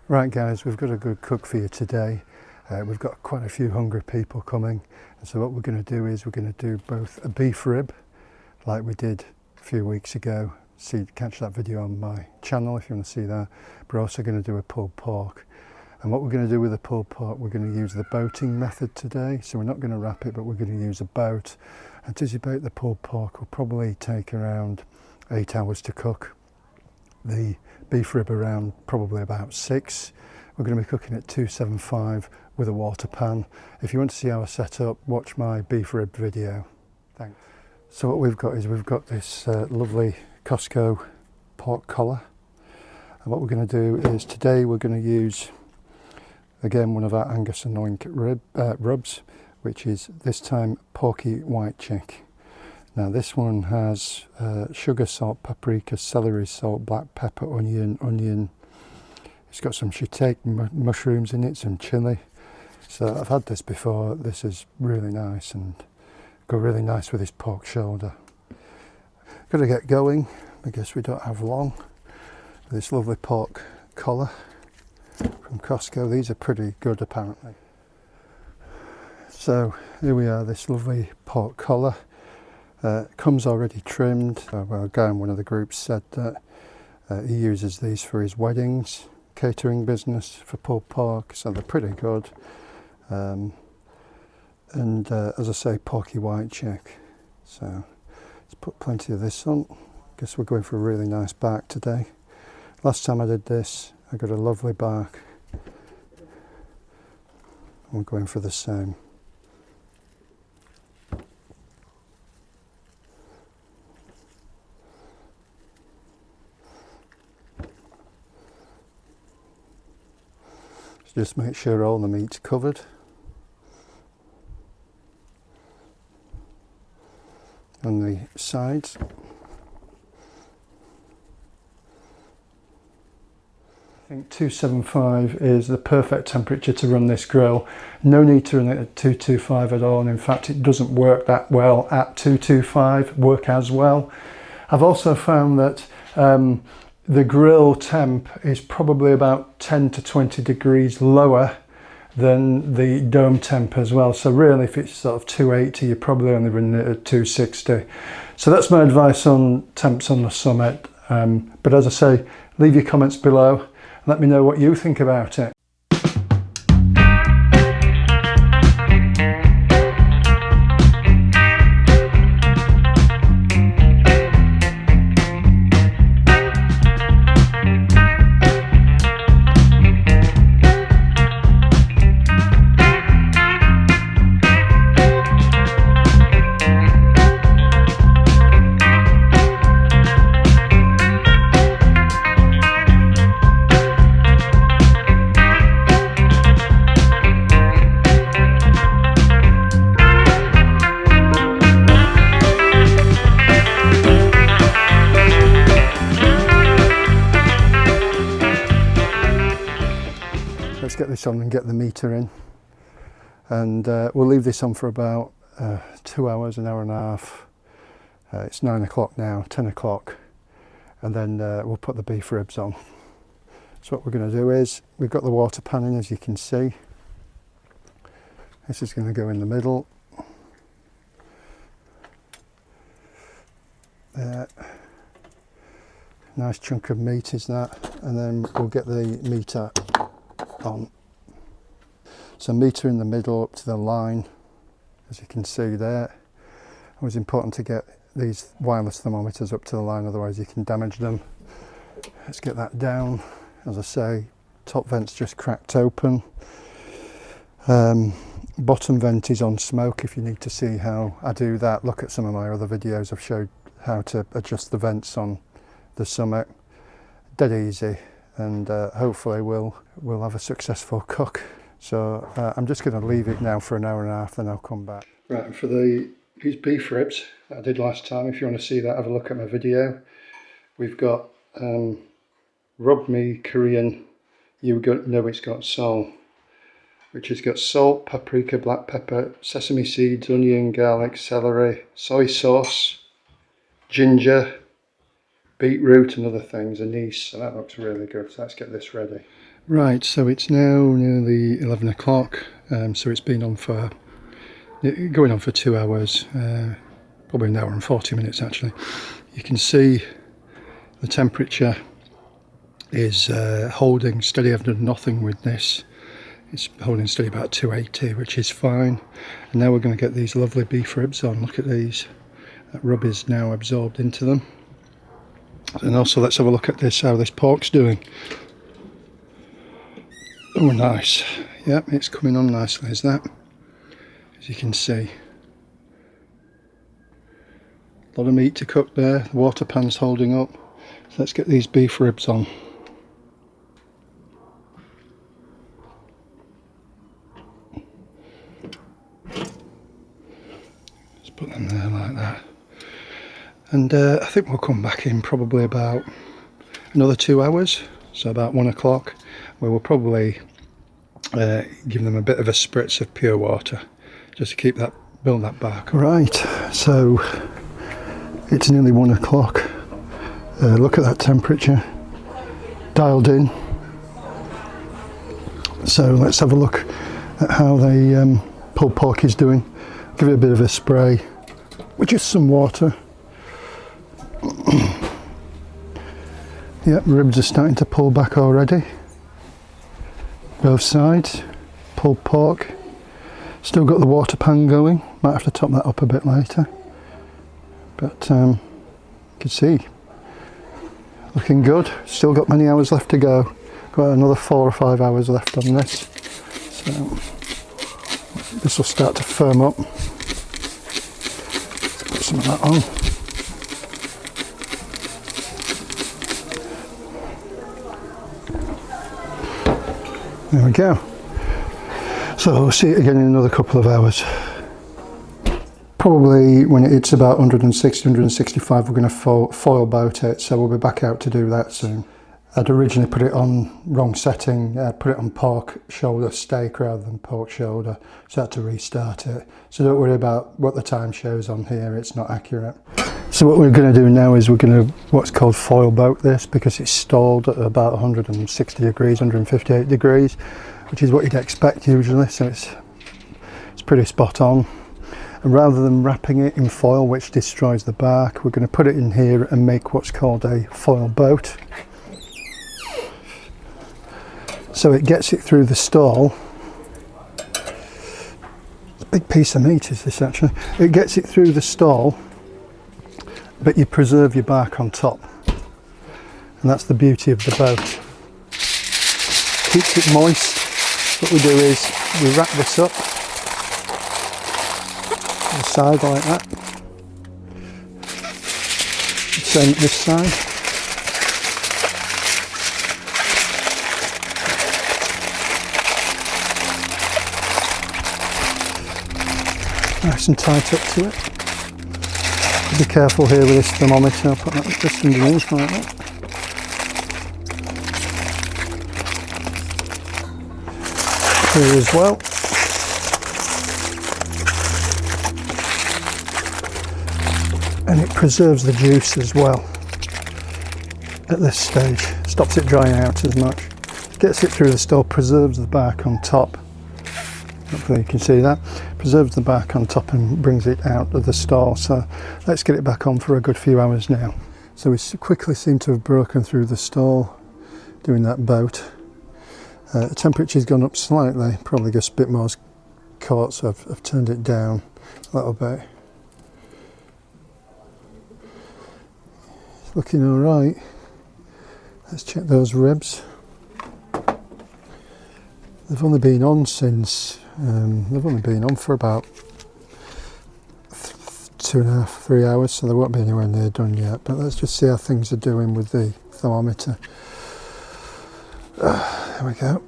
Right guys, we've got a good cook for you today. We've got quite a few hungry people coming, and so what we're going to do is we're going to do both a beef rib like we did a few weeks ago. Catch that video on my channel if you want to see that. But we're also going to do a pulled pork. And what we're going to do with the pulled pork, we're going to use the boating method today. So we're not going to wrap it, but we're going to use a boat. Anticipate the pulled pork will probably take around 8 hours to cook. The beef rib around probably about 6. We're going to be cooking at 275 with a water pan. If you want to see our setup, watch my beef rib video. Thanks. So what we've got is we've got this lovely Costco pork collar, and what we're going to do is today we're going to use again one of our Angus and Oink rubs, which is this time Porky white chick. Now this one has sugar, salt, paprika, celery salt, black pepper, onion. It's got some shiitake mushrooms in it, some chilli. So I've had this before. This is really nice and go really nice with this pork shoulder. Got to get going. I guess we don't have long. This lovely pork collar from Costco. These are pretty good apparently. So here we are, this lovely pork collar. Comes already trimmed. Well, a guy in one of the groups said that he uses these for his weddings, catering business for pulled pork, so they're pretty good. As I say, Porky white chick. So let's put plenty of this on. Guess we're going for a really nice bark today. Last time I did this, I got a lovely bark. We're going for the same. Just make sure all the meat's covered. On the sides. I think 275 is the perfect temperature to run this grill. No need to run it at 225 at all, and in fact it doesn't work that well at 225, work as well. I've also found that the grill temp is probably about 10 to 20 degrees lower than the dome temp as well. So really if it's sort of 280, you're probably only running it at 260. So that's my advice on temps on the Summit. But as I say, leave your comments below and let me know what you think about it. Let's get this on and get the meter in, and we'll leave this on for about 2 hours, an hour and a half. It's 9 o'clock now, 10 o'clock, and then we'll put the beef ribs on. So what we're going to do is, we've got the water pan in, as you can see. This is going to go in the middle. There. Nice chunk of meat is that, and then we'll get the meter on. So meter in the middle up to the line, as you can see there. It was important to get these wireless thermometers up to the line, otherwise you can damage them. Let's get that down. As I say, top vent's just cracked open. Bottom vent is on smoke. If you need to see how I do that, look at some of my other videos. I've showed how to adjust the vents on the Summit. Dead easy. And hopefully we'll have a successful cook. So I'm just going to leave it now for an hour and a half, then I'll come back. Right, and for these beef ribs that I did last time, if you want to see that, have a look at my video. We've got rubbed me Korean, you know it's got salt, which has got salt, paprika, black pepper, sesame seeds, onion, garlic, celery, soy sauce, ginger, beetroot and other things, anise, so that looks really good. So let's get this ready. Right, so it's now nearly 11 o'clock, so it's been on for, going on for 2 hours, probably an hour and 40 minutes actually. You can see the temperature is holding steady. I've done nothing with this. It's holding steady about 280, which is fine. And now we're going to get these lovely beef ribs on. Look at these. That rub is now absorbed into them. And also let's have a look at this, how this pork's doing. Oh, nice. Yep, it's coming on nicely, is that? As you can see. A lot of meat to cook there. The water pan's holding up. So let's get these beef ribs on. Just put them there like that. And I think we'll come back in probably about another 2 hours. So about 1 o'clock, where we'll probably give them a bit of a spritz of pure water, just to keep that, build that bark. Right, so it's nearly 1 o'clock. Look at that temperature, dialed in. So let's have a look at how the pulled pork is doing. Give it a bit of a spray with just some water. Yep, ribs are starting to pull back already. Both sides, pulled pork. Still got the water pan going. Might have to top that up a bit later. But you can see, looking good. Still got many hours left to go. Got another 4 or 5 hours left on this. So this will start to firm up. Let's put some of that on. There we go. So we'll see it again in another couple of hours. Probably when it's about 160, 165, we're going to foil boat it, so we'll be back out to do that soon. I'd originally put it on wrong setting, I put it on pork shoulder steak rather than pork shoulder, so I had to restart it. So don't worry about what the time shows on here, it's not accurate. So what we're going to do now is we're going to what's called foil boat this, because it's stalled at about 160 degrees, 158 degrees, which is what you'd expect usually, so it's pretty spot on. And rather than wrapping it in foil, which destroys the bark, we're going to put it in here and make what's called a foil boat. So it gets it through the stall. It's a big piece of meat is this actually. It gets it through the stall, but you preserve your bark on top. And that's the beauty of the boat. Keeps it moist. What we do is we wrap this up on the side like that. Same at this side. Nice and tight up to it. Be careful here with this thermometer, I'll put that just underneath like that. Here as well. And it preserves the juice as well at this stage. Stops it drying out as much. Gets it through the stall, preserves the bark on top. Hopefully you can see that. Preserves the bark on top and brings it out of the stall. So let's get it back on for a good few hours now. So we quickly seem to have broken through the stall doing that boat. The temperature's gone up slightly, probably just a bit more caught, so I've turned it down a little bit. It's looking alright. Let's check those ribs. They've only been on since, they've only been on for about 2.5, 3 hours, so they won't be anywhere near done yet. But let's just see how things are doing with the thermometer. There we go.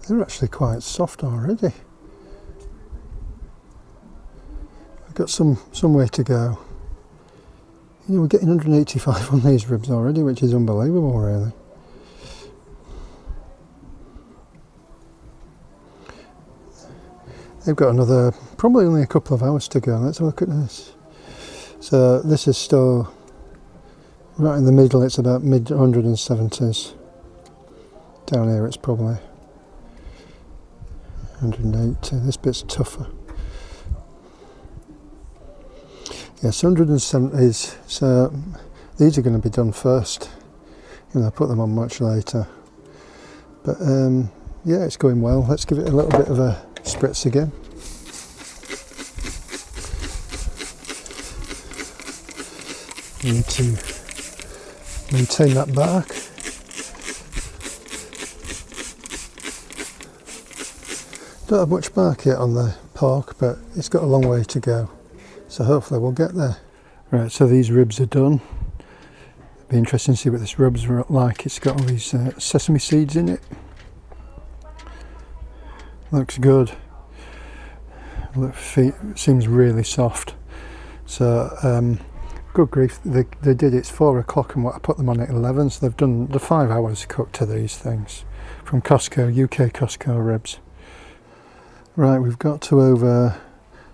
They're actually quite soft already. I've got some way to go. You know, we're getting 185 on these ribs already, which is unbelievable really. They've got another, probably only a couple of hours to go. Let's have a look at this. So this is still right in the middle, it's about mid 170s. Down here it's probably 180. This bit's tougher. Yes, 170s. So these are going to be done first. You know, I put them on much later. But yeah, it's going well. Let's give it a little bit of a spritz again. You need to maintain that bark. Don't have much bark yet on the pork, but it's got a long way to go. So hopefully we'll get there. Right, so these ribs are done. It'll be interesting to see what this ribs are like. It's got all these sesame seeds in it. Looks good. Seems really soft. So good grief, they did. It's 4 o'clock and what I put them on at 11, so they've done the 5 hours cooked to these things from Costco, UK Costco ribs. Right, we've got to over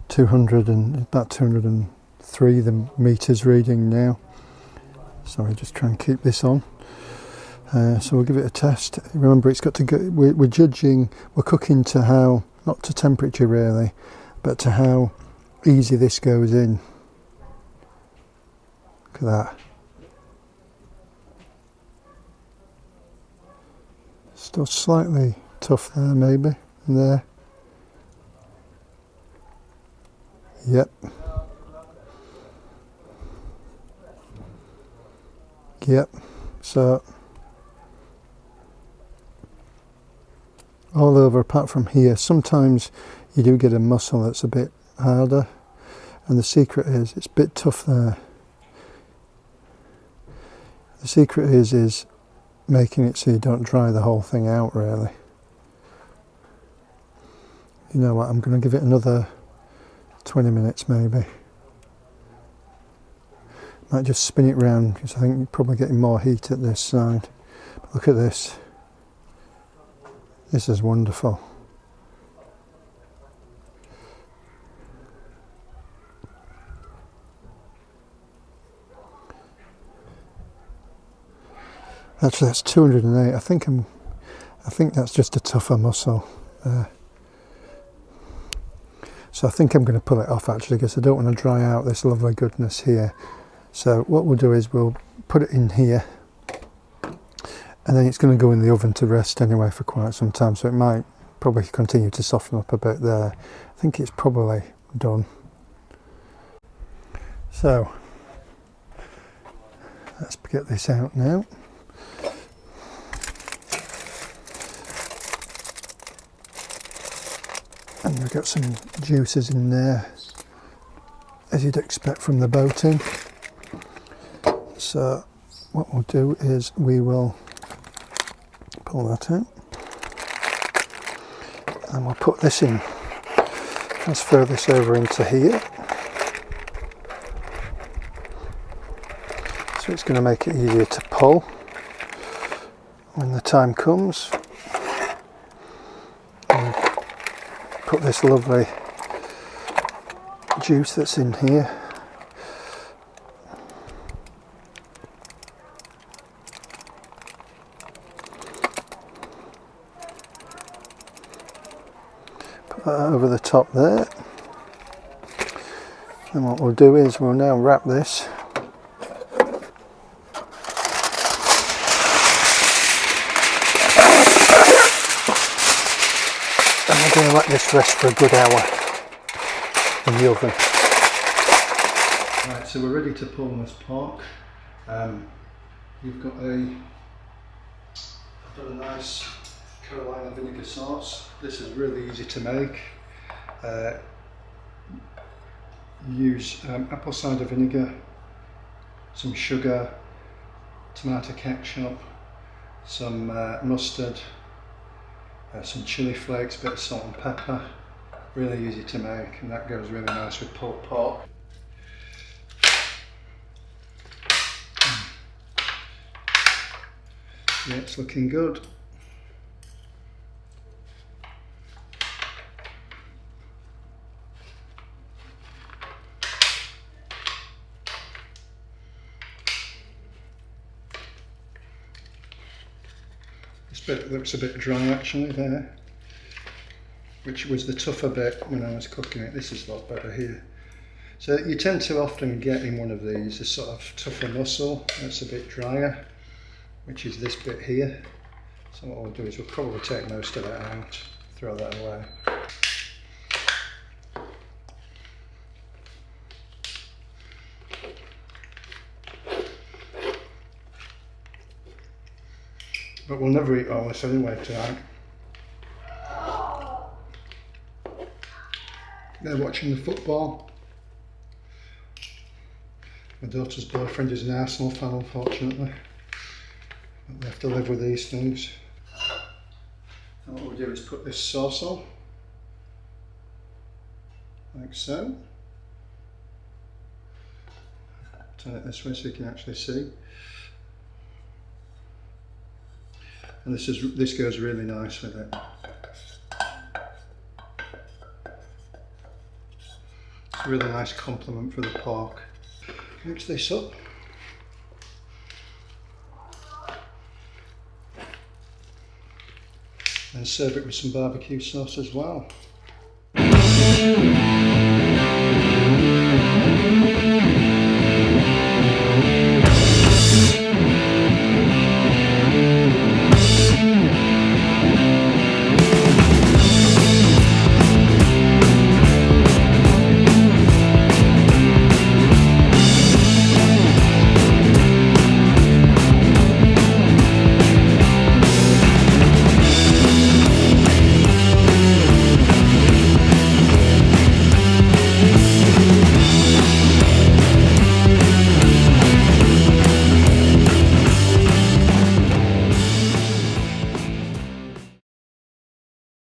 200 and about 203 the meters reading now. Sorry, just try and keep this on. So we'll give it a test. Remember, it's got to go. We're judging. We're cooking to how, not to temperature really, but to how easy this goes in. Look at that. Still slightly tough there, maybe. And there. Yep. Yep. So all over apart from here. Sometimes you do get a muscle that's a bit harder, and the secret is it's a bit tough there. The secret is making it so you don't dry the whole thing out really. You know what, I'm going to give it another 20 minutes maybe. Might just spin it round because I think you're probably getting more heat at this side. But look at this. This is wonderful. Actually, that's 208. I think that's just a tougher muscle. So I think I'm going to pull it off actually because I don't want to dry out this lovely goodness here. So what we'll do is we'll put it in here, and then it's going to go in the oven to rest anyway for quite some time, so it might probably continue to soften up a bit there. I think it's probably done. So let's get this out now. And we've got some juices in there, as you'd expect from the boating. So what we'll do is we will pull that out, and we'll put this in, transfer this over into here. So it's going to make it easier to pull when the time comes. And put this lovely juice that's in here. Put that over the top there. And what we'll do is we'll now wrap this. And we're going to let this rest for a good hour in the oven. Right, so we're ready to pull this pork. You've got I've got a nice Carolina vinegar sauce. This is really easy to make. Use apple cider vinegar, some sugar, tomato ketchup, some mustard, some chili flakes, a bit of salt and pepper. Really easy to make, and that goes really nice with pulled pork. Yeah, it's looking good. This bit looks a bit dry actually there, which was the tougher bit when I was cooking it. This is a lot better here. So you tend to often get in one of these a sort of tougher muscle that's a bit drier, which is this bit here. So what we'll do is we'll probably take most of that out, throw that away. But we'll never eat all this anyway tonight. They're watching the football. My daughter's boyfriend is an Arsenal fan, unfortunately. But they have to live with these things. And what we'll do is put this sauce on, like so. Turn it this way so you can actually see. And this goes really nice with it. It's a really nice compliment for the pork. Mix this up. And serve it with some barbecue sauce as well.